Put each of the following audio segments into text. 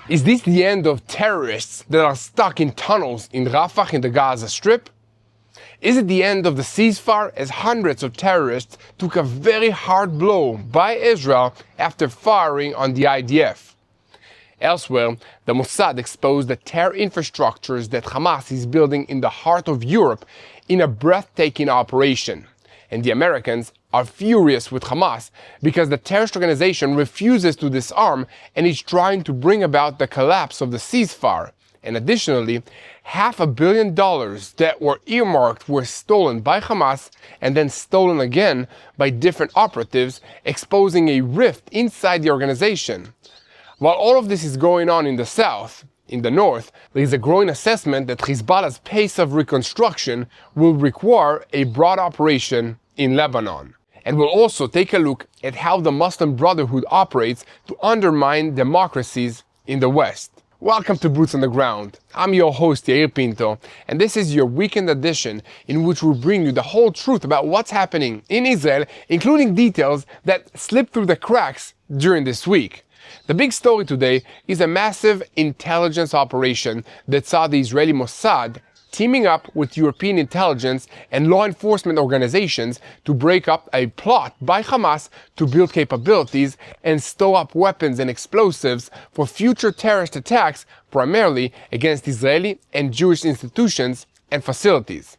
Is this the end of terrorists that are stuck in tunnels in Rafah in the Gaza Strip? Is it the end of the ceasefire as hundreds of terrorists took a very hard blow by Israel after firing on the IDF? Elsewhere, the Mossad exposed the terror infrastructures that Hamas is building in the heart of Europe in a breathtaking operation. And the Americans are furious with Hamas because the terrorist organization refuses to disarm and is trying to bring about the collapse of the ceasefire. And additionally, $500 million that were earmarked were stolen by Hamas and then stolen again by different operatives, exposing a rift inside the organization. While all of this is going on in the south, in the north, there is a growing assessment that Hezbollah's pace of reconstruction will require a broad operation in Lebanon. And we'll also take a look at how the Muslim Brotherhood operates to undermine democracies in the West. Welcome to Boots on the Ground. I'm your host, Yair Pinto, and this is your weekend edition in which we'll bring you the whole truth about what's happening in Israel, including details that slipped through the cracks during this week. The big story today is a massive intelligence operation that saw the Israeli Mossad teaming up with European intelligence and law enforcement organizations to break up a plot by Hamas to build capabilities and store up weapons and explosives for future terrorist attacks, primarily against Israeli and Jewish institutions and facilities.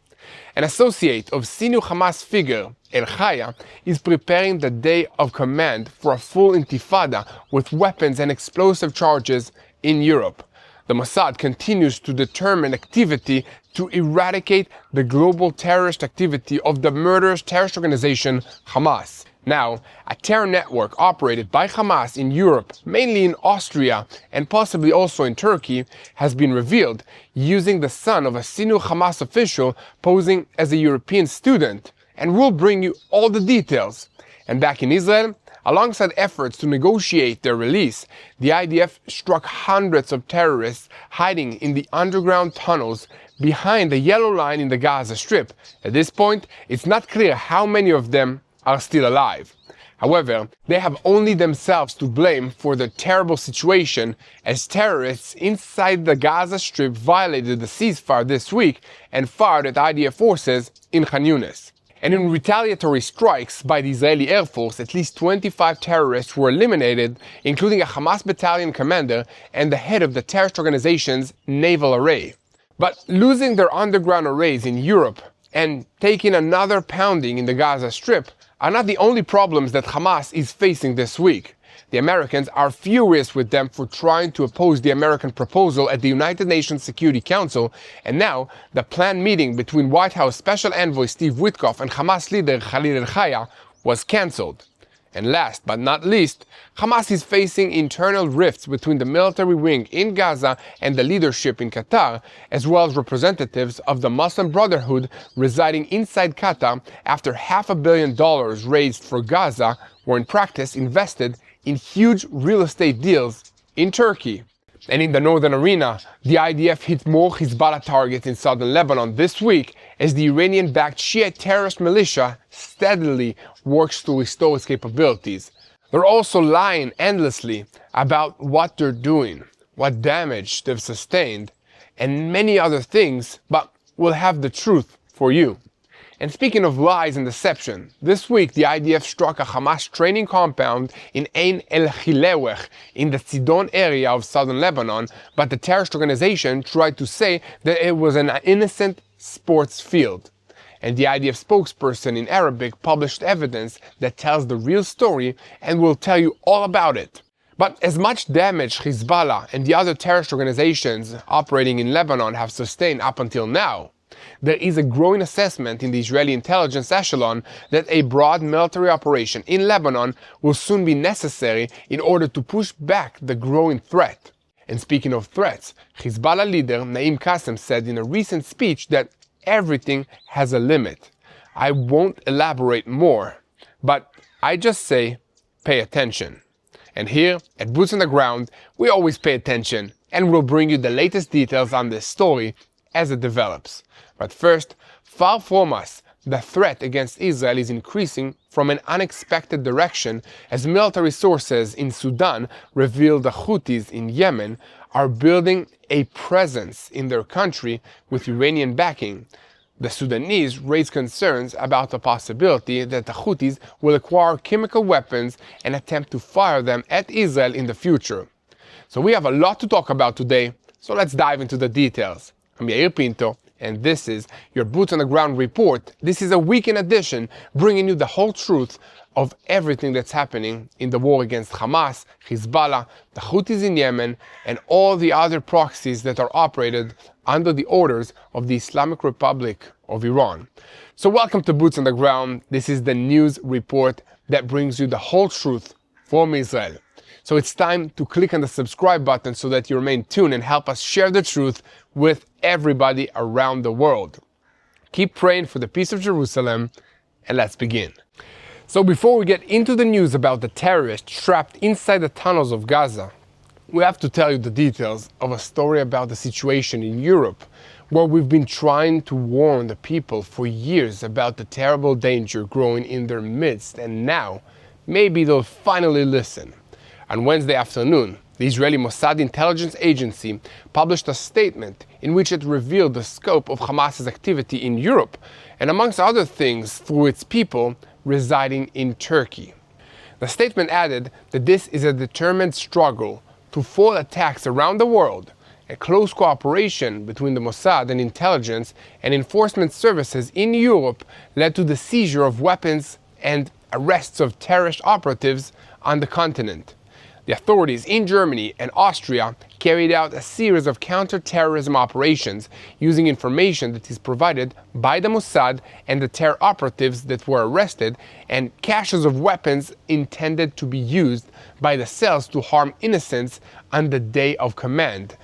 An associate of senior Hamas figure, El-Haya, is preparing the day of command for a full intifada with weapons and explosive charges in Europe. The Mossad continues to determine activity to eradicate the global terrorist activity of the murderous terrorist organization Hamas. Now, a terror network operated by Hamas in Europe, mainly in Austria and possibly also in Turkey, has been revealed using the son of a senior Hamas official posing as a European student. And we'll bring you all the details. And back in Israel, alongside efforts to negotiate their release, the IDF struck hundreds of terrorists hiding in the underground tunnels behind the yellow line in the Gaza Strip. At this point, it's not clear how many of them are still alive. However, they have only themselves to blame for the terrible situation, as terrorists inside the Gaza Strip violated the ceasefire this week and fired at IDF forces in Khan Yunis. And in retaliatory strikes by the Israeli Air Force, at least 25 terrorists were eliminated, including a Hamas battalion commander and the head of the terrorist organization's naval array. But losing their underground arrays in Europe and taking another pounding in the Gaza Strip are not the only problems that Hamas is facing this week. The Americans are furious with them for trying to oppose the American proposal at the United Nations Security Council, and now the planned meeting between White House Special Envoy Steve Witkoff and Hamas leader Khalil El-Haya was cancelled. And last but not least, Hamas is facing internal rifts between the military wing in Gaza and the leadership in Qatar, as well as representatives of the Muslim Brotherhood residing inside Qatar after $500 million raised for Gaza were in practice invested in huge real estate deals in Turkey. And in the northern arena, the IDF hit more Hezbollah targets in southern Lebanon this week as the Iranian-backed Shiite terrorist militia steadily works to restore its capabilities. They're also lying endlessly about what they're doing, what damage they've sustained, and many other things, but we'll have the truth for you. And speaking of lies and deception, this week the IDF struck a Hamas training compound in Ein el-Hilewech in the Sidon area of southern Lebanon, but the terrorist organization tried to say that it was an innocent sports field. And the IDF spokesperson in Arabic published evidence that tells the real story, and we'll tell you all about it. But as much damage Hezbollah and the other terrorist organizations operating in Lebanon have sustained up until now, there is a growing assessment in the Israeli intelligence echelon that a broad military operation in Lebanon will soon be necessary in order to push back the growing threat. And speaking of threats, Hezbollah leader Naim Qassem said in a recent speech that everything has a limit. I won't elaborate more, but I just say pay attention. And here at Boots on the Ground, we always pay attention, and we'll bring you the latest details on this story as it develops. But first, far from us, the threat against Israel is increasing from an unexpected direction as military sources in Sudan reveal the Houthis in Yemen are building a presence in their country with Iranian backing. The Sudanese raise concerns about the possibility that the Houthis will acquire chemical weapons and attempt to fire them at Israel in the future. So we have a lot to talk about today, so let's dive into the details. I'm Yair Pinto, and this is your Boots on the Ground report. This is a weekend edition, bringing you the whole truth of everything that's happening in the war against Hamas, Hezbollah, the Houthis in Yemen, and all the other proxies that are operated under the orders of the Islamic Republic of Iran. So welcome to Boots on the Ground. This is the news report that brings you the whole truth from Israel. So it's time to click on the subscribe button so that you remain tuned and help us share the truth with everybody around the world. Keep praying for the peace of Jerusalem, and let's begin. So before we get into the news about the terrorists trapped inside the tunnels of Gaza, we have to tell you the details of a story about the situation in Europe, where we've been trying to warn the people for years about the terrible danger growing in their midst, and now maybe they'll finally listen. On Wednesday afternoon, the Israeli Mossad intelligence agency published a statement in which it revealed the scope of Hamas's activity in Europe, and amongst other things, through its people residing in Turkey. The statement added that this is a determined struggle to foil attacks around the world. A close cooperation between the Mossad and intelligence and enforcement services in Europe led to the seizure of weapons and arrests of terrorist operatives on the continent. The authorities in Germany and Austria carried out a series of counter-terrorism operations using information that is provided by the Mossad and the terror operatives that were arrested, and caches of weapons intended to be used by the cells to harm innocents on the day of command.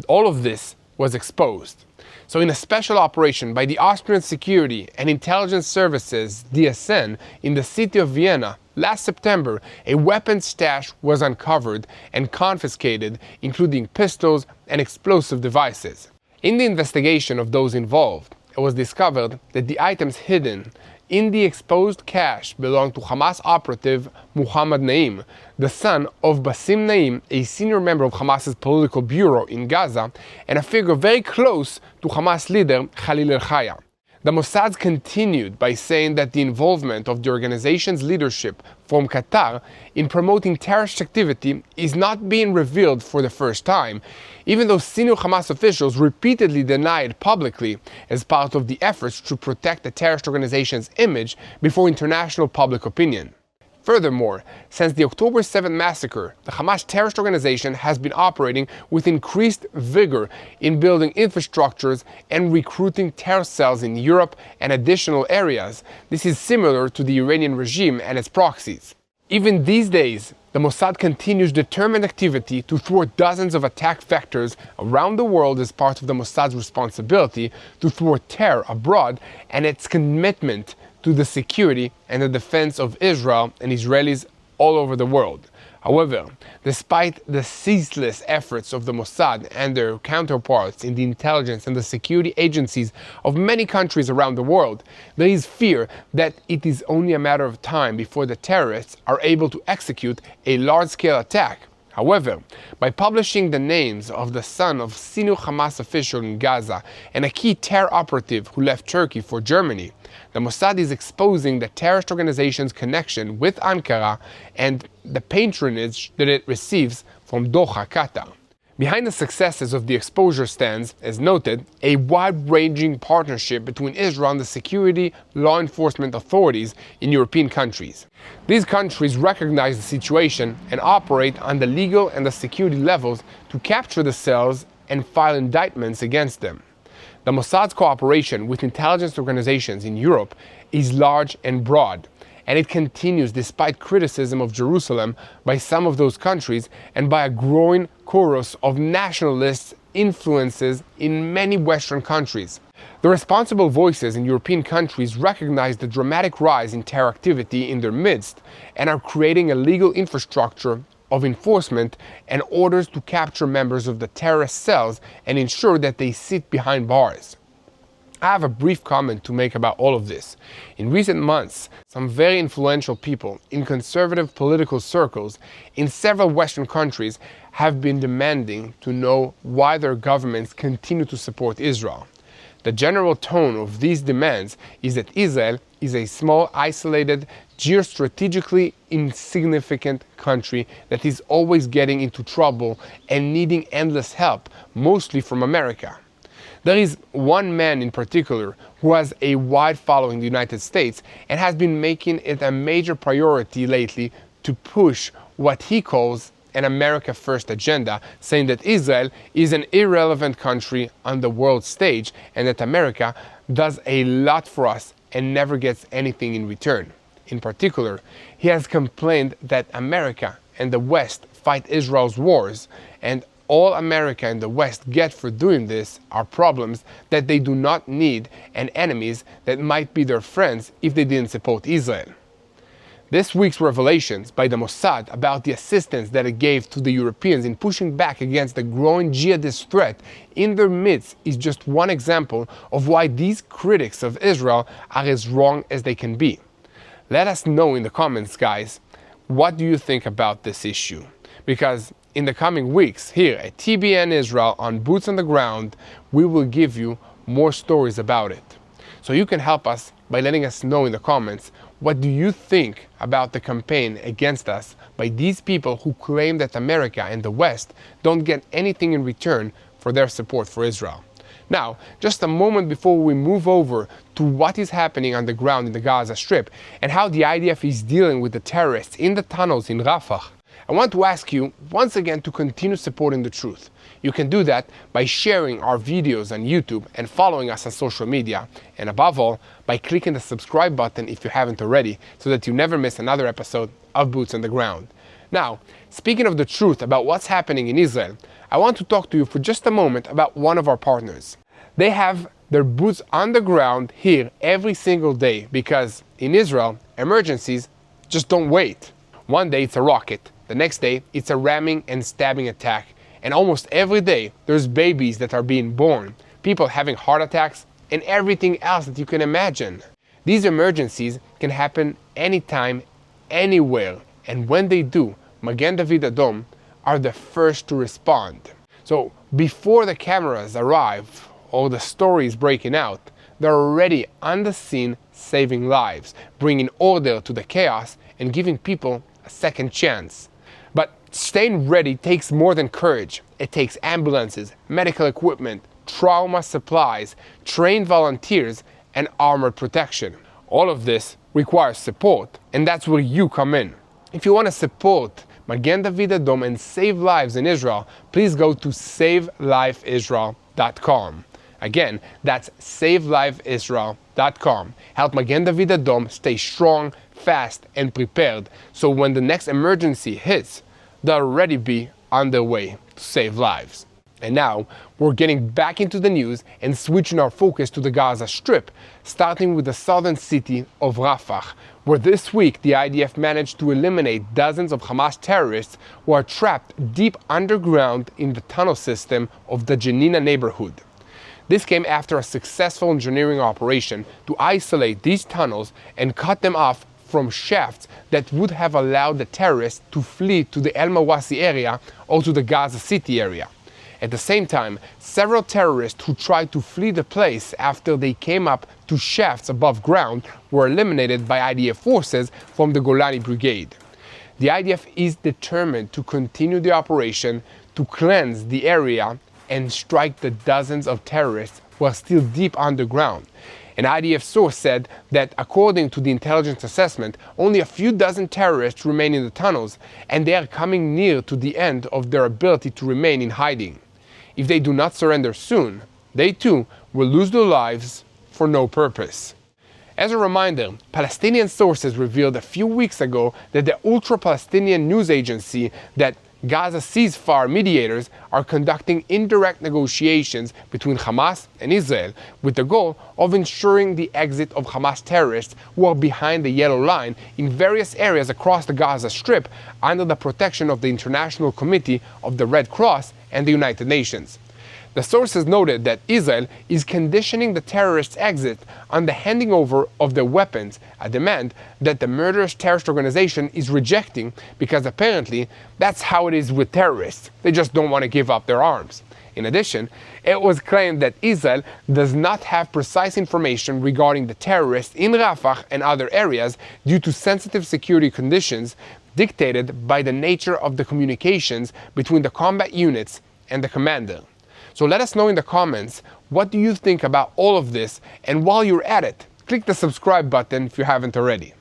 All of this was exposed. So in a special operation by the Austrian Security and Intelligence Services, DSN, in the city of Vienna, last September, a weapons stash was uncovered and confiscated, including pistols and explosive devices. In the investigation of those involved, it was discovered that the items hidden in the exposed cache belonged to Hamas operative Muhammad Naim, the son of Basim Naim, a senior member of Hamas's political bureau in Gaza, and a figure very close to Hamas leader Khalil al-Haya. The Mossad continued by saying that the involvement of the organization's leadership from Qatar in promoting terrorist activity is not being revealed for the first time, even though senior Hamas officials repeatedly denied publicly as part of the efforts to protect the terrorist organization's image before international public opinion. Furthermore, since the October 7 massacre, the Hamas terrorist organization has been operating with increased vigor in building infrastructures and recruiting terror cells in Europe and additional areas. This is similar to the Iranian regime and its proxies. Even these days, the Mossad continues determined activity to thwart dozens of attack vectors around the world as part of the Mossad's responsibility to thwart terror abroad and its commitment to the security and the defense of Israel and Israelis all over the world. However, despite the ceaseless efforts of the Mossad and their counterparts in the intelligence and the security agencies of many countries around the world, there is fear that it is only a matter of time before the terrorists are able to execute a large-scale attack. However, by publishing the names of the son of senior Hamas official in Gaza and a key terror operative who left Turkey for Germany, the Mossad is exposing the terrorist organization's connection with Ankara and the patronage that it receives from Doha, Qatar. Behind the successes of the exposure stands, as noted, a wide-ranging partnership between Israel and the security law enforcement authorities in European countries. These countries recognize the situation and operate on the legal and the security levels to capture the cells and file indictments against them. The Mossad's cooperation with intelligence organizations in Europe is large and broad, and it continues despite criticism of Jerusalem by some of those countries and by a growing chorus of nationalist influences in many Western countries. The responsible voices in European countries recognize the dramatic rise in terror activity in their midst and are creating a legal infrastructure of enforcement and orders to capture members of the terrorist cells and ensure that they sit behind bars. I have a brief comment to make about all of this. In recent months, some very influential people in conservative political circles in several Western countries have been demanding to know why their governments continue to support Israel. The general tone of these demands is that Israel is a small, isolated, geostrategically insignificant country that is always getting into trouble and needing endless help, mostly from America. There is one man in particular who has a wide following in the United States and has been making it a major priority lately to push what he calls an America First agenda, saying that Israel is an irrelevant country on the world stage and that America does a lot for us and never gets anything in return. In particular, he has complained that America and the West fight Israel's wars, and all America and the West get for doing this are problems that they do not need and enemies that might be their friends if they didn't support Israel. This week's revelations by the Mossad about the assistance that it gave to the Europeans in pushing back against the growing jihadist threat in their midst is just one example of why these critics of Israel are as wrong as they can be. Let us know in the comments, guys, what do you think about this issue? Because in the coming weeks, here at TBN Israel on Boots on the Ground, we will give you more stories about it. So you can help us by letting us know in the comments, what do you think about the campaign against us by these people who claim that America and the West don't get anything in return for their support for Israel? Now, just a moment before we move over to what is happening on the ground in the Gaza Strip and how the IDF is dealing with the terrorists in the tunnels in Rafah, I want to ask you once again to continue supporting the truth. You can do that by sharing our videos on YouTube and following us on social media, and above all, by clicking the subscribe button if you haven't already, so that you never miss another episode of Boots on the Ground. Now, speaking of the truth about what's happening in Israel, I want to talk to you for just a moment about one of our partners. They have their boots on the ground here every single day because in Israel, emergencies just don't wait. One day it's a rocket, the next day it's a ramming and stabbing attack, and almost every day there's babies that are being born, people having heart attacks, and everything else that you can imagine. These emergencies can happen anytime, anywhere, and when they do, Magen David Adom are the first to respond. So before the cameras arrive or the story is breaking out, they're already on the scene saving lives, bringing order to the chaos and giving people a second chance. But staying ready takes more than courage. It takes ambulances, medical equipment, trauma supplies, trained volunteers, and armored protection. All of this requires support, and that's where you come in. If you want to support Magen David Adom and save lives in Israel, please go to savelifeisrael.com. Again, that's savelifeisrael.com. Help Magen David Adom stay strong, fast, and prepared, so when the next emergency hits, they'll already be on their way to save lives. And now, we're getting back into the news and switching our focus to the Gaza Strip, starting with the southern city of Rafah, where this week the IDF managed to eliminate dozens of Hamas terrorists who are trapped deep underground in the tunnel system of the Janina neighborhood. This came after a successful engineering operation to isolate these tunnels and cut them off from shafts that would have allowed the terrorists to flee to the El Mawasi area or to the Gaza City area. At the same time, several terrorists who tried to flee the place after they came up to shafts above ground were eliminated by IDF forces from the Golani Brigade. The IDF is determined to continue the operation to cleanse the area and strike the dozens of terrorists who are still deep underground. An IDF source said that according to the intelligence assessment, only a few dozen terrorists remain in the tunnels, and they are coming near to the end of their ability to remain in hiding. If they do not surrender soon, they too will lose their lives for no purpose. As a reminder, Palestinian sources revealed a few weeks ago that the ultra-Palestinian news agency that Gaza ceasefire mediators are conducting indirect negotiations between Hamas and Israel with the goal of ensuring the exit of Hamas terrorists who are behind the yellow line in various areas across the Gaza Strip under the protection of the International Committee of the Red Cross and the United Nations. The sources noted that Israel is conditioning the terrorists' exit on the handing over of their weapons, a demand that the murderous terrorist organization is rejecting because apparently that's how it is with terrorists. They just don't want to give up their arms. In addition, it was claimed that Israel does not have precise information regarding the terrorists in Rafah and other areas due to sensitive security conditions dictated by the nature of the communications between the combat units and the commander. So let us know in the comments, what do you think about all of this? And while you're at it, click the subscribe button if you haven't already.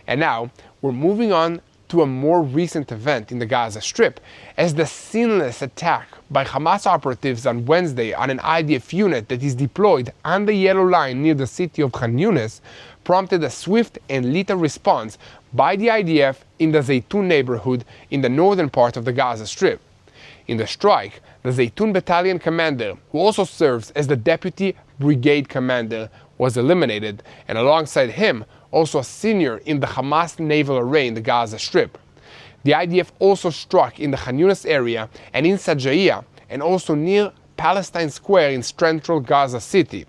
And now, we're moving on to a more recent event in the Gaza Strip, as the seamless attack by Hamas operatives on Wednesday on an IDF unit that is deployed on the yellow line near the city of Khan Yunis prompted a swift and lethal response by the IDF in the Zaytun neighborhood in the northern part of the Gaza Strip. In the strike, the Zaytun battalion commander, who also serves as the deputy brigade commander, was eliminated, and alongside him, also a senior in the Hamas naval array in the Gaza Strip. The IDF also struck in the Khan Yunis area and in Sajaiya, and also near Palestine Square in central Gaza City.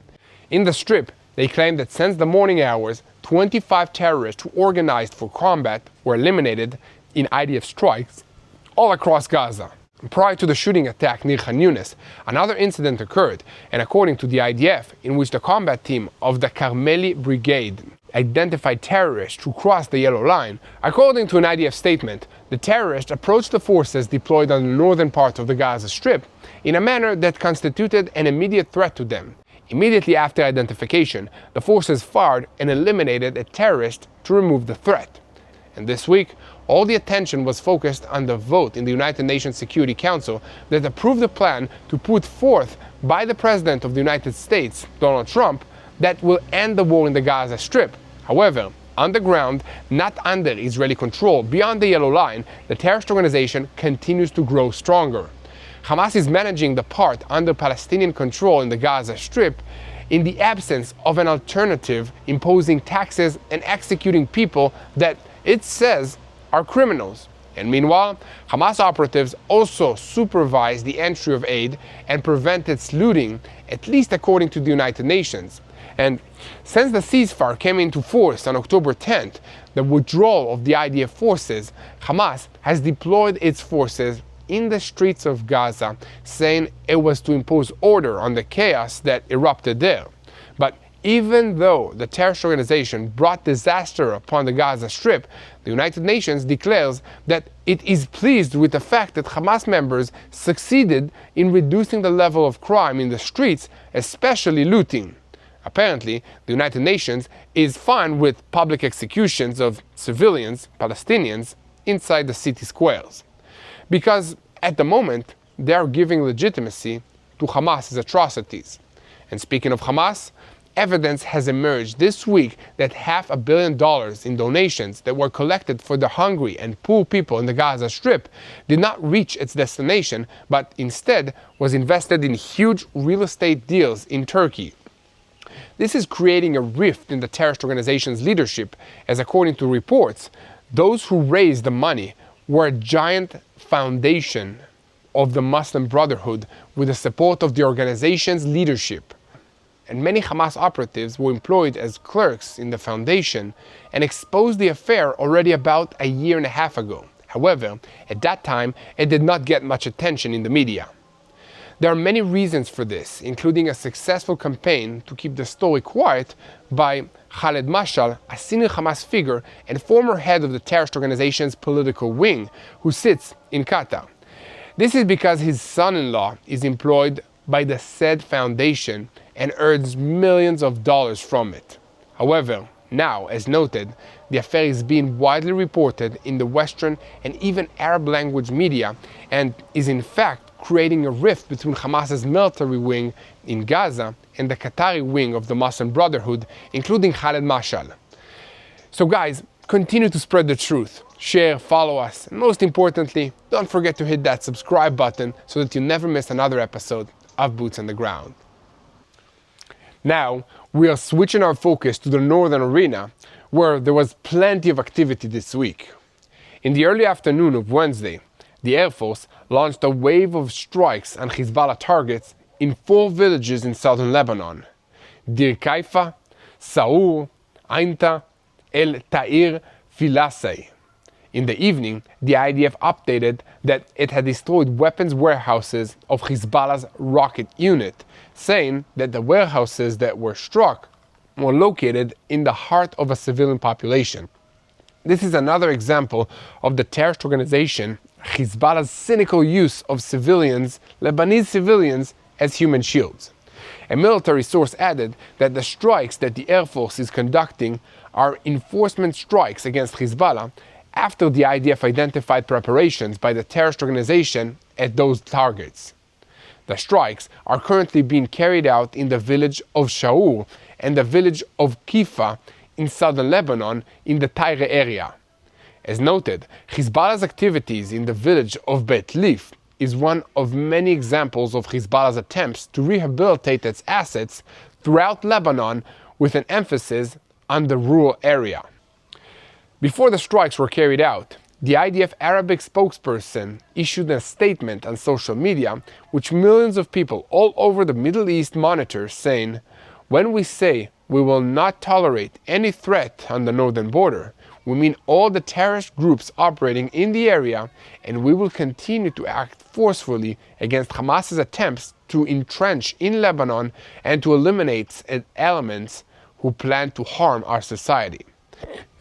In the Strip, they claimed that since the morning hours, 25 terrorists who organized for combat were eliminated in IDF strikes all across Gaza. Prior to the shooting attack near Khan Yunis, another incident occurred, and according to the IDF, in which the combat team of the Carmeli Brigade identified terrorists who crossed the yellow line. According to an IDF statement, the terrorists approached the forces deployed on the northern part of the Gaza Strip in a manner that constituted an immediate threat to them. Immediately after identification, the forces fired and eliminated a terrorist to remove the threat. And this week, all the attention was focused on the vote in the United Nations Security Council that approved the plan to put forth by the President of the United States, Donald Trump, that will end the war in the Gaza Strip. However, on the ground, not under Israeli control, beyond the yellow line, the terrorist organization continues to grow stronger. Hamas is managing the part under Palestinian control in the Gaza Strip in the absence of an alternative, imposing taxes and executing people that it says are criminals. And meanwhile, Hamas operatives also supervise the entry of aid and prevent its looting, at least according to the United Nations. And since the ceasefire came into force on October 10th, the withdrawal of the IDF forces, Hamas has deployed its forces in the streets of Gaza, saying it was to impose order on the chaos that erupted there. But even though the terrorist organization brought disaster upon the Gaza Strip, the United Nations declares that it is pleased with the fact that Hamas members succeeded in reducing the level of crime in the streets, especially looting. Apparently, the United Nations is fine with public executions of civilians, Palestinians, inside the city squares. Because at the moment, they are giving legitimacy to Hamas's atrocities. And speaking of Hamas, evidence has emerged this week that $500 million in donations that were collected for the hungry and poor people in the Gaza Strip did not reach its destination, but instead was invested in huge real estate deals in Turkey. This is creating a rift in the terrorist organization's leadership, as according to reports, those who raised the money were a giant foundation of the Muslim Brotherhood with the support of the organization's leadership. And many Hamas operatives were employed as clerks in the foundation and exposed the affair already about a year and a half ago. However, at that time, it did not get much attention in the media. There are many reasons for this, including a successful campaign to keep the story quiet by Khaled Mashal, a senior Hamas figure and former head of the terrorist organization's political wing, who sits in Qatar. This is because his son-in-law is employed by the said foundation and earns millions of dollars from it. However, now, as noted, the affair is being widely reported in the Western and even Arab language media and is in fact creating a rift between Hamas's military wing in Gaza and the Qatari wing of the Muslim Brotherhood, including Khaled Mashal. So guys, continue to spread the truth, share, follow us, and most importantly, don't forget to hit that subscribe button so that you never miss another episode of Boots on the Ground. Now, we are switching our focus to the northern arena, where there was plenty of activity this week. In the early afternoon of Wednesday, the Air Force launched a wave of strikes on Hezbollah targets in 4 villages in southern Lebanon: Dir Kaifa, Saur, Ainta, El Ta'ir, Filasei. In the evening, the IDF updated that it had destroyed weapons warehouses of Hezbollah's rocket unit, saying that the warehouses that were struck were located in the heart of a civilian population. This is another example of the terrorist organization Hezbollah's cynical use of civilians, Lebanese civilians, as human shields. A military source added that the strikes that the Air Force is conducting are enforcement strikes against Hezbollah after the IDF identified preparations by the terrorist organization at those targets. The strikes are currently being carried out in the village of Shaur and the village of Kifa in southern Lebanon in the Tyre area. As noted, Hezbollah's activities in the village of Bet Lif is one of many examples of Hezbollah's attempts to rehabilitate its assets throughout Lebanon with an emphasis on the rural area. Before the strikes were carried out, the IDF Arabic spokesperson issued a statement on social media, which millions of people all over the Middle East monitor, saying, "When we say we will not tolerate any threat on the northern border, we mean all the terrorist groups operating in the area, and we will continue to act forcefully against Hamas's attempts to entrench in Lebanon and to eliminate elements who plan to harm our society."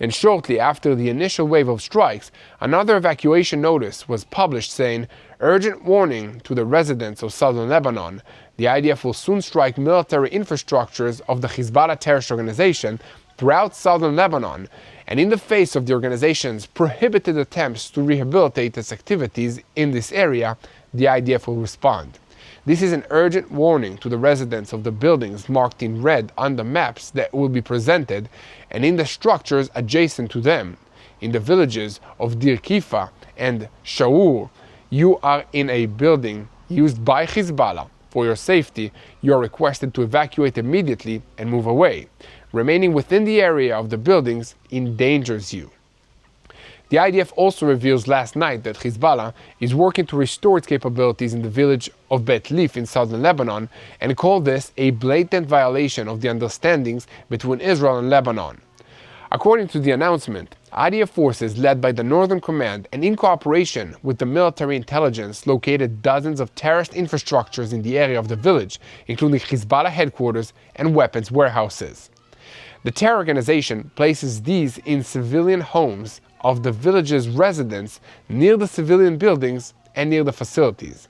And shortly after the initial wave of strikes, another evacuation notice was published saying, "Urgent warning to the residents of southern Lebanon. The IDF will soon strike military infrastructures of the Hezbollah terrorist organization throughout southern Lebanon, and in the face of the organization's prohibited attempts to rehabilitate its activities in this area, the IDF will respond. This is an urgent warning to the residents of the buildings marked in red on the maps that will be presented, and in the structures adjacent to them. In the villages of Dir Kifa and Shaur, you are in a building used by Hezbollah. For your safety, you are requested to evacuate immediately and move away. Remaining within the area of the buildings endangers you." The IDF also reveals last night that Hezbollah is working to restore its capabilities in the village of Bet Lif in southern Lebanon and called this a blatant violation of the understandings between Israel and Lebanon. According to the announcement, IDF forces led by the Northern Command and in cooperation with the military intelligence located dozens of terrorist infrastructures in the area of the village, including Hezbollah headquarters and weapons warehouses. The terror organization places these in civilian homes of the village's residents near the civilian buildings and near the facilities.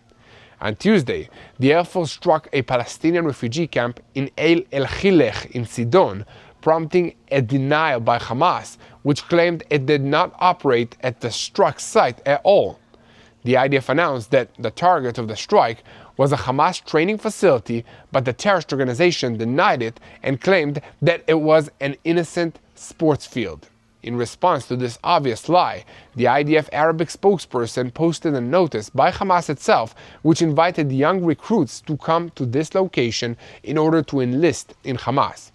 On Tuesday, the Air Force struck a Palestinian refugee camp in El-Khilech in Sidon, prompting a denial by Hamas, which claimed it did not operate at the struck site at all. The IDF announced that the target of the strike was a Hamas training facility, but the terrorist organization denied it and claimed that it was an innocent sports field. In response to this obvious lie, the IDF Arabic spokesperson posted a notice by Hamas itself, which invited young recruits to come to this location in order to enlist in Hamas.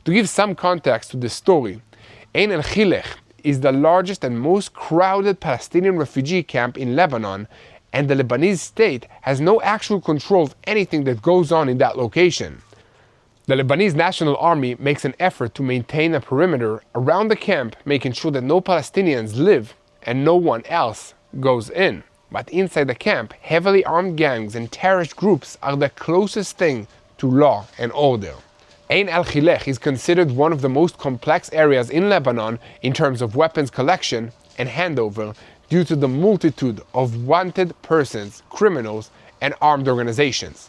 To give some context to this story, Ein el-Khilech is the largest and most crowded Palestinian refugee camp in Lebanon, and the Lebanese state has no actual control of anything that goes on in that location. The Lebanese National Army makes an effort to maintain a perimeter around the camp, making sure that no Palestinians live and no one else goes in. But inside the camp, heavily armed gangs and terrorist groups are the closest thing to law and order. Ein el-Khilech is considered one of the most complex areas in Lebanon in terms of weapons collection and handover due to the multitude of wanted persons, criminals, and armed organizations.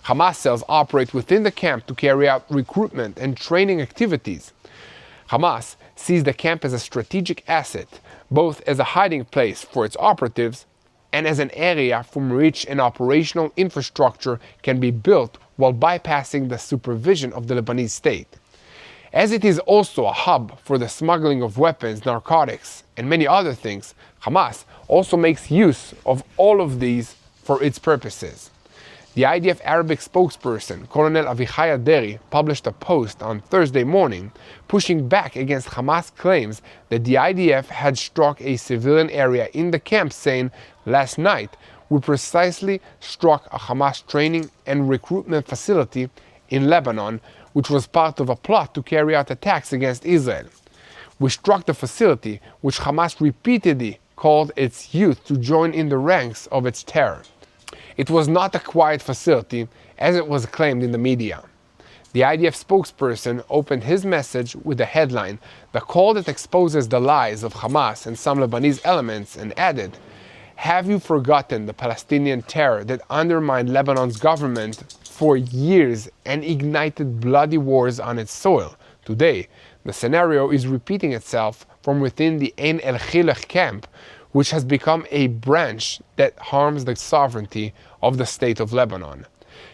Hamas cells operate within the camp to carry out recruitment and training activities. Hamas sees the camp as a strategic asset, both as a hiding place for its operatives and as an area from which an operational infrastructure can be built while bypassing the supervision of the Lebanese state. As it is also a hub for the smuggling of weapons, narcotics, and many other things, Hamas also makes use of all of these for its purposes. The IDF Arabic spokesperson, Colonel Avichai Aderi, published a post on Thursday morning pushing back against Hamas claims that the IDF had struck a civilian area in the camp, saying, "Last night, we precisely struck a Hamas training and recruitment facility in Lebanon, which was part of a plot to carry out attacks against Israel. We struck the facility, which Hamas repeatedly called its youth to join in the ranks of its terror. It was not a quiet facility, as it was claimed in the media. The IDF spokesperson opened his message with a headline, "The call that exposes the lies of Hamas and some Lebanese elements," and added, "Have you forgotten the Palestinian terror that undermined Lebanon's government for years and ignited bloody wars on its soil? Today, the scenario is repeating itself from within the Ein el-Khilach camp, which has become a branch that harms the sovereignty of the state of Lebanon."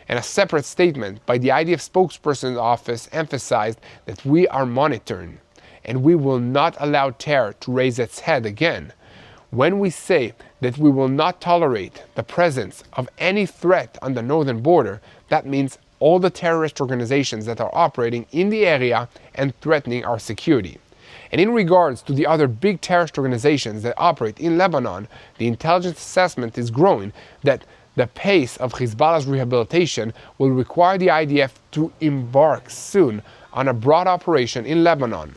And a separate statement by the IDF spokesperson's office emphasized that we are monitoring and we will not allow terror to raise its head again. When we say that we will not tolerate the presence of any threat on the northern border, that means all the terrorist organizations that are operating in the area and threatening our security. And in regards to the other big terrorist organizations that operate in Lebanon, the intelligence assessment is growing that the pace of Hezbollah's rehabilitation will require the IDF to embark soon on a broad operation in Lebanon.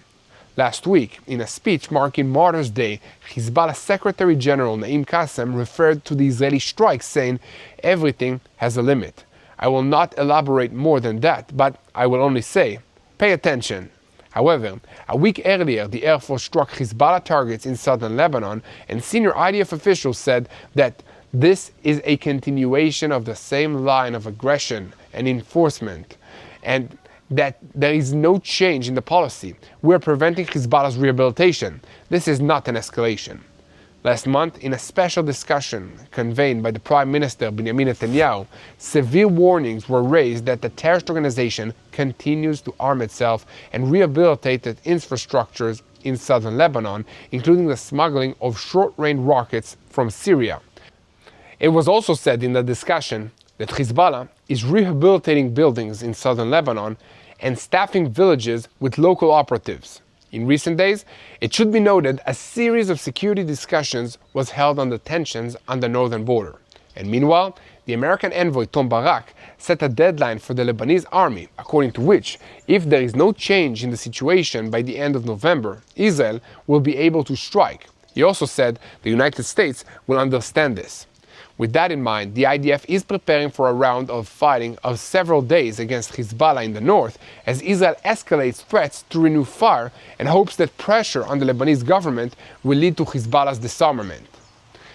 Last week, in a speech marking Martyrs' Day, Hezbollah Secretary General Naim Qassem referred to the Israeli strikes, saying, "Everything has a limit. I will not elaborate more than that, but I will only say, pay attention." However, a week earlier, the Air Force struck Hezbollah targets in southern Lebanon, and senior IDF officials said that this is a continuation of the same line of aggression and enforcement, and that there is no change in the policy. We are preventing Hezbollah's rehabilitation. This is not an escalation. Last month, in a special discussion convened by the Prime Minister Benjamin Netanyahu, severe warnings were raised that the terrorist organization continues to arm itself and rehabilitate its infrastructures in southern Lebanon, including the smuggling of short-range rockets from Syria. It was also said in the discussion that Hezbollah is rehabilitating buildings in southern Lebanon and staffing villages with local operatives. In recent days, it should be noted a series of security discussions was held on the tensions on the northern border. And meanwhile, the American envoy Tom Barak set a deadline for the Lebanese army, according to which, if there is no change in the situation by the end of November, Israel will be able to strike. He also said the United States will understand this. With that in mind, the IDF is preparing for a round of fighting of several days against Hezbollah in the north, as Israel escalates threats to renew fire and hopes that pressure on the Lebanese government will lead to Hezbollah's disarmament.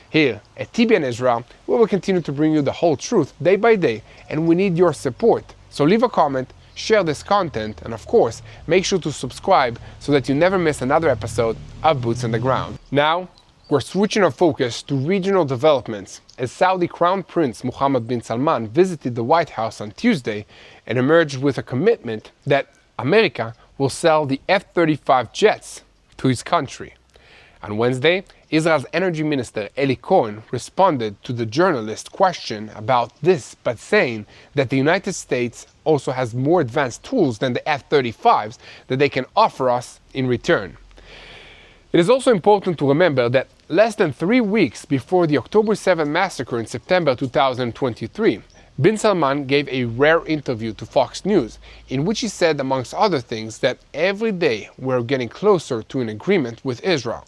Here at TBN Israel, we will continue to bring you the whole truth day by day, and we need your support. So leave a comment, share this content, and of course, make sure to subscribe so that you never miss another episode of Boots on the Ground. Now, we're switching our focus to regional developments as Saudi Crown Prince Mohammed bin Salman visited the White House on Tuesday and emerged with a commitment that America will sell the F-35 jets to his country. On Wednesday, Israel's Energy Minister Eli Cohen responded to the journalist's question about this, but saying that the United States also has more advanced tools than the F-35s that they can offer us in return. It is also important to remember that less than 3 weeks before the October 7 massacre in September 2023, bin Salman gave a rare interview to Fox News, in which he said, amongst other things, that every day we're getting closer to an agreement with Israel.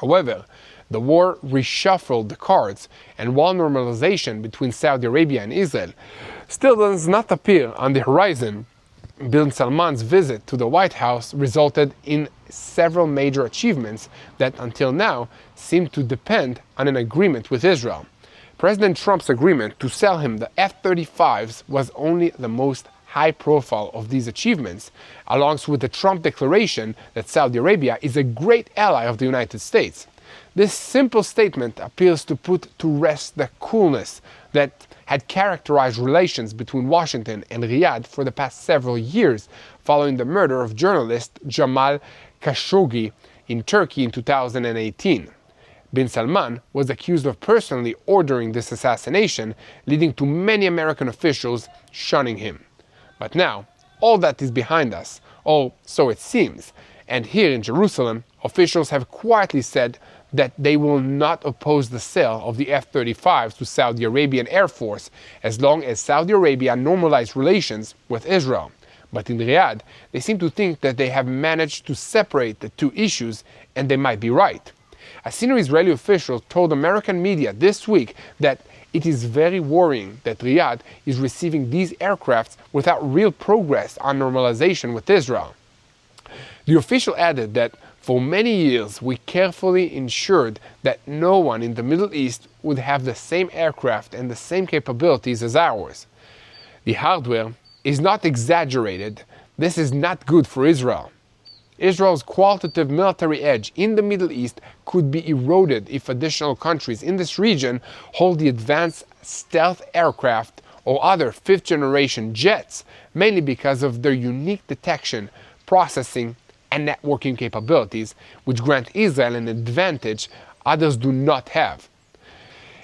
However, the war reshuffled the cards, and while normalization between Saudi Arabia and Israel still does not appear on the horizon, bin Salman's visit to the White House resulted in several major achievements that until now seem to depend on an agreement with Israel. President Trump's agreement to sell him the F-35s was only the most high profile of these achievements, along with the Trump declaration that Saudi Arabia is a great ally of the United States. This simple statement appears to put to rest the coolness that had characterized relations between Washington and Riyadh for the past several years, following the murder of journalist Jamal Khashoggi in Turkey in 2018. Bin Salman was accused of personally ordering this assassination, leading to many American officials shunning him. But now, all that is behind us, or so it seems, And here in Jerusalem, officials have quietly said that they will not oppose the sale of the F-35s to Saudi Arabian Air Force as long as Saudi Arabia normalizes relations with Israel. But in Riyadh, they seem to think that they have managed to separate the two issues, and they might be right. A senior Israeli official told American media this week that it is very worrying that Riyadh is receiving these aircrafts without real progress on normalization with Israel. The official added that for many years we carefully ensured that no one in the Middle East would have the same aircraft and the same capabilities as ours. The hardware is not exaggerated. This is not good for Israel. Israel's qualitative military edge in the Middle East could be eroded if additional countries in this region hold the advanced stealth aircraft or other fifth-generation jets, mainly because of their unique detection, processing, and networking capabilities, which grant Israel an advantage others do not have.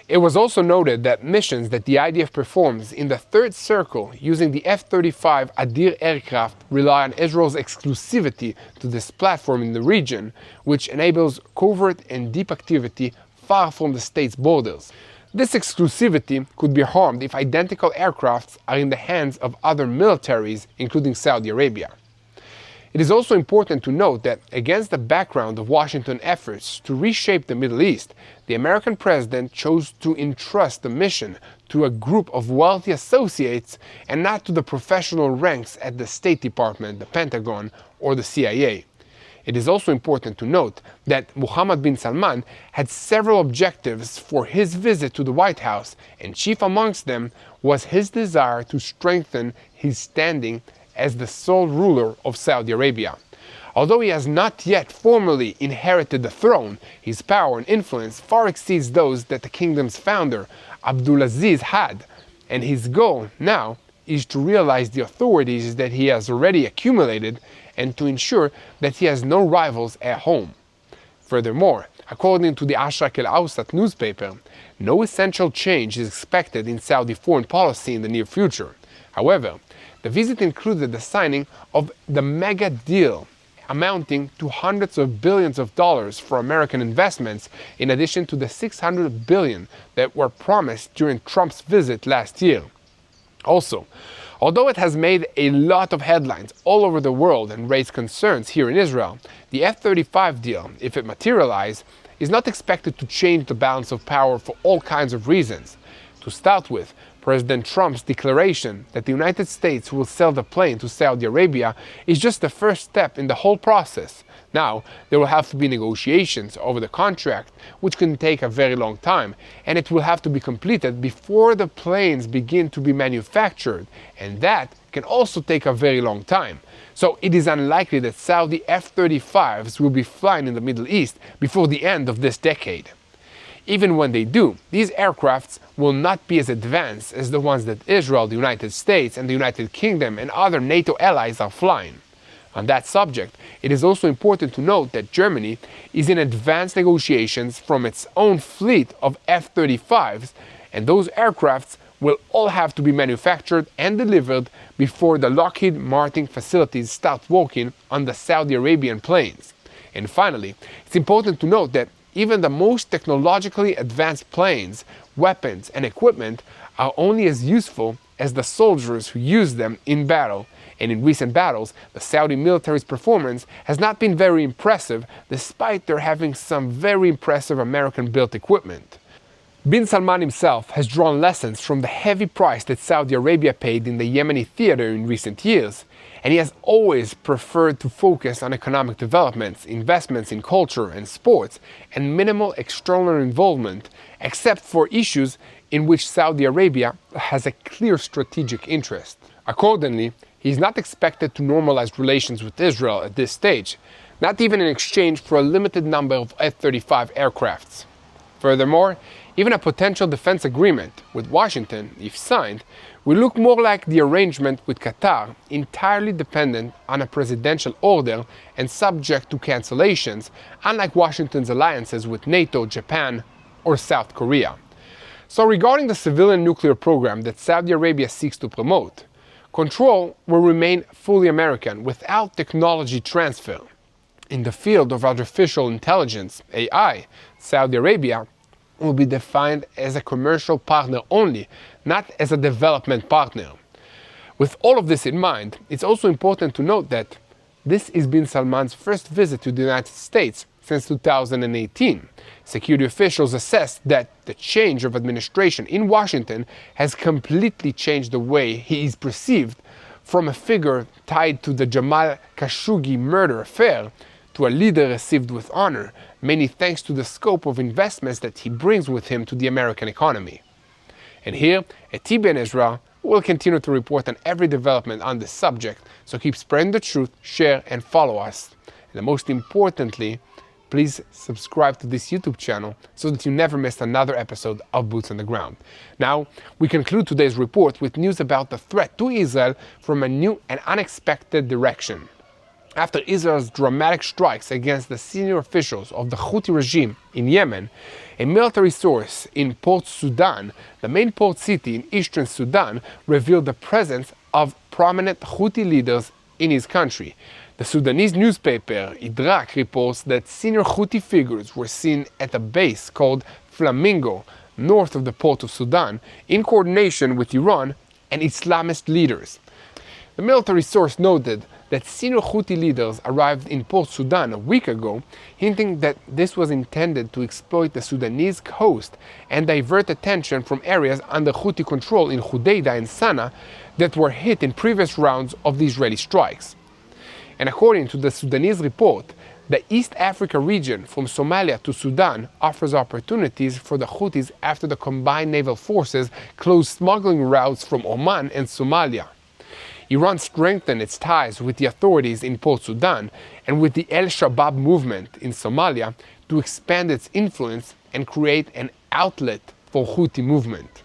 It was also noted that missions that the IDF performs in the Third Circle using the F-35 Adir aircraft rely on Israel's exclusivity to this platform in the region, which enables covert and deep activity far from the state's borders. This exclusivity could be harmed if identical aircrafts are in the hands of other militaries, including Saudi Arabia. It is also important to note that, against the background of Washington efforts to reshape the Middle East, the American president chose to entrust the mission to a group of wealthy associates and not to the professional ranks at the State Department, the Pentagon, or the CIA. It is also important to note that Mohammed bin Salman had several objectives for his visit to the White House, and chief amongst them was his desire to strengthen his standing as the sole ruler of Saudi Arabia. Although he has not yet formally inherited the throne, his power and influence far exceeds those that the kingdom's founder, Abdulaziz, had, and his goal now is to realize the authorities that he has already accumulated and to ensure that he has no rivals at home. Furthermore, according to the Ashrak al-Awsat newspaper, no essential change is expected in Saudi foreign policy in the near future. However, the visit included the signing of the mega deal amounting to hundreds of billions of dollars for American investments, in addition to the $600 billion that were promised during Trump's visit last year. Also, although it has made a lot of headlines all over the world and raised concerns here in Israel, the F-35 deal, if it materializes, is not expected to change the balance of power for all kinds of reasons. To start with, President Trump's declaration that the United States will sell the plane to Saudi Arabia is just the first step in the whole process. Now, there will have to be negotiations over the contract, which can take a very long time, and it will have to be completed before the planes begin to be manufactured, and that can also take a very long time. So it is unlikely that Saudi F-35s will be flying in the Middle East before the end of this decade. Even when they do, these aircrafts will not be as advanced as the ones that Israel, the United States, and the United Kingdom and other NATO allies are flying. On that subject, it is also important to note that Germany is in advanced negotiations from its own fleet of F-35s, and those aircrafts will all have to be manufactured and delivered before the Lockheed Martin facilities start working on the Saudi Arabian planes. And finally, it's important to note that even the most technologically advanced planes, weapons, and equipment are only as useful as the soldiers who use them in battle. And in recent battles, the Saudi military's performance has not been very impressive, despite their having some very impressive American-built equipment. Bin Salman himself has drawn lessons from the heavy price that Saudi Arabia paid in the Yemeni theater in recent years, and he has always preferred to focus on economic developments, investments in culture and sports, and minimal external involvement, except for issues in which Saudi Arabia has a clear strategic interest. Accordingly, he is not expected to normalize relations with Israel at this stage, not even in exchange for a limited number of F-35 aircrafts. Furthermore, even a potential defense agreement with Washington, if signed, will look more like the arrangement with Qatar, entirely dependent on a presidential order and subject to cancellations, unlike Washington's alliances with NATO, Japan, or South Korea. So regarding the civilian nuclear program that Saudi Arabia seeks to promote, control will remain fully American without technology transfer. In the field of artificial intelligence, AI, Saudi Arabia will be defined as a commercial partner only, not as a development partner. With all of this in mind, it's also important to note that this is bin Salman's first visit to the United States since 2018. Security officials assessed that the change of administration in Washington has completely changed the way he is perceived, from a figure tied to the Jamal Khashoggi murder affair to a leader received with honor, many thanks to the scope of investments that he brings with him to the American economy. And here at TBN Israel, we'll continue to report on every development on this subject, so keep spreading the truth, share and follow us. And most importantly, please subscribe to this YouTube channel so that you never miss another episode of Boots on the Ground. Now, we conclude today's report with news about the threat to Israel from a new and unexpected direction. After Israel's dramatic strikes against the senior officials of the Houthi regime in Yemen, a military source in Port Sudan, the main port city in eastern Sudan, revealed the presence of prominent Houthi leaders in his country. The Sudanese newspaper Idrak reports that senior Houthi figures were seen at a base called Flamingo, north of the port of Sudan, in coordination with Iran and Islamist leaders. The military source noted that senior Houthi leaders arrived in Port Sudan a week ago, hinting that this was intended to exploit the Sudanese coast and divert attention from areas under Houthi control in Hudaydah and Sana'a that were hit in previous rounds of the Israeli strikes. And according to the Sudanese report, the East Africa region from Somalia to Sudan offers opportunities for the Houthis after the combined naval forces closed smuggling routes from Oman and Somalia. Iran strengthened its ties with the authorities in Port Sudan and with the Al-Shabaab movement in Somalia to expand its influence and create an outlet for Houthi movement.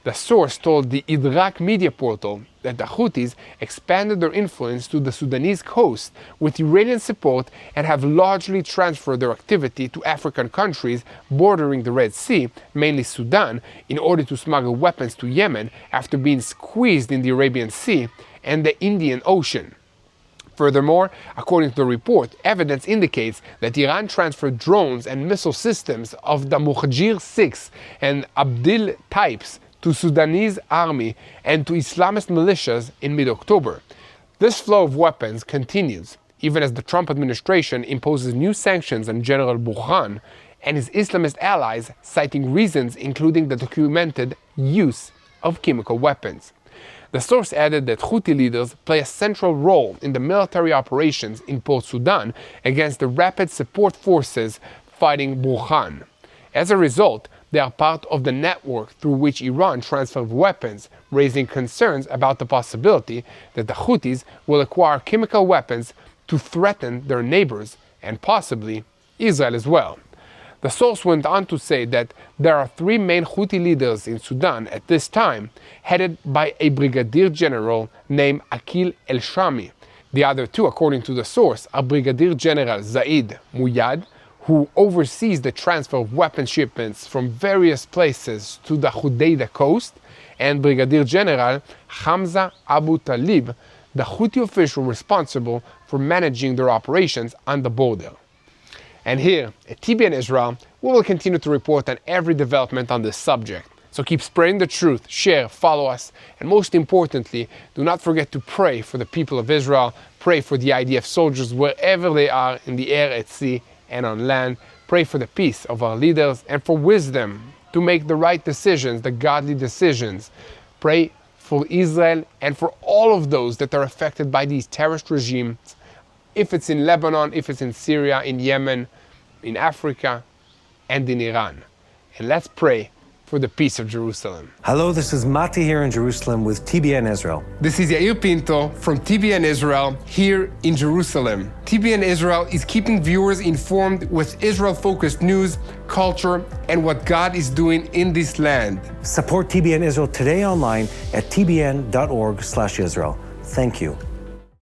The source told the Idrak media portal that the Houthis expanded their influence to the Sudanese coast with Iranian support and have largely transferred their activity to African countries bordering the Red Sea, mainly Sudan, in order to smuggle weapons to Yemen after being squeezed in the Arabian Sea and the Indian Ocean. Furthermore, according to the report, evidence indicates that Iran transferred drones and missile systems of the Muhajir 6 and Abdil types to Sudanese army and to Islamist militias in mid-October. This flow of weapons continues, even as the Trump administration imposes new sanctions on General Burhan and his Islamist allies, citing reasons including the documented use of chemical weapons. The source added that Houthi leaders play a central role in the military operations in Port Sudan against the rapid support forces fighting Burhan. As a result, they are part of the network through which Iran transferred weapons, raising concerns about the possibility that the Houthis will acquire chemical weapons to threaten their neighbors and possibly Israel as well. The source went on to say that there are three main Houthi leaders in Sudan at this time, headed by a brigadier general named Akil El-Shami. The other two, according to the source, are Brigadier General Zaid Muyad, who oversees the transfer of weapon shipments from various places to the Hudaydah coast, and Brigadier General Hamza Abu Talib, the Houthi official responsible for managing their operations on the border. And here at TBN Israel, we will continue to report on every development on this subject. So keep spreading the truth, share, follow us, and most importantly, do not forget to pray for the people of Israel, pray for the IDF soldiers wherever they are in the air, at sea, and on land. Pray for the peace of our leaders and for wisdom to make the right decisions, the godly decisions. Pray for Israel and for all of those that are affected by these terrorist regimes, if it's in Lebanon, if it's in Syria, in Yemen, in Africa, and in Iran. And let's pray for the peace of Jerusalem. Hello, this is Mati here in Jerusalem with TBN Israel. This is Yair Pinto from TBN Israel here in Jerusalem. TBN Israel is keeping viewers informed with Israel-focused news, culture, and what God is doing in this land. Support TBN Israel today online at tbn.org/Israel. Thank you.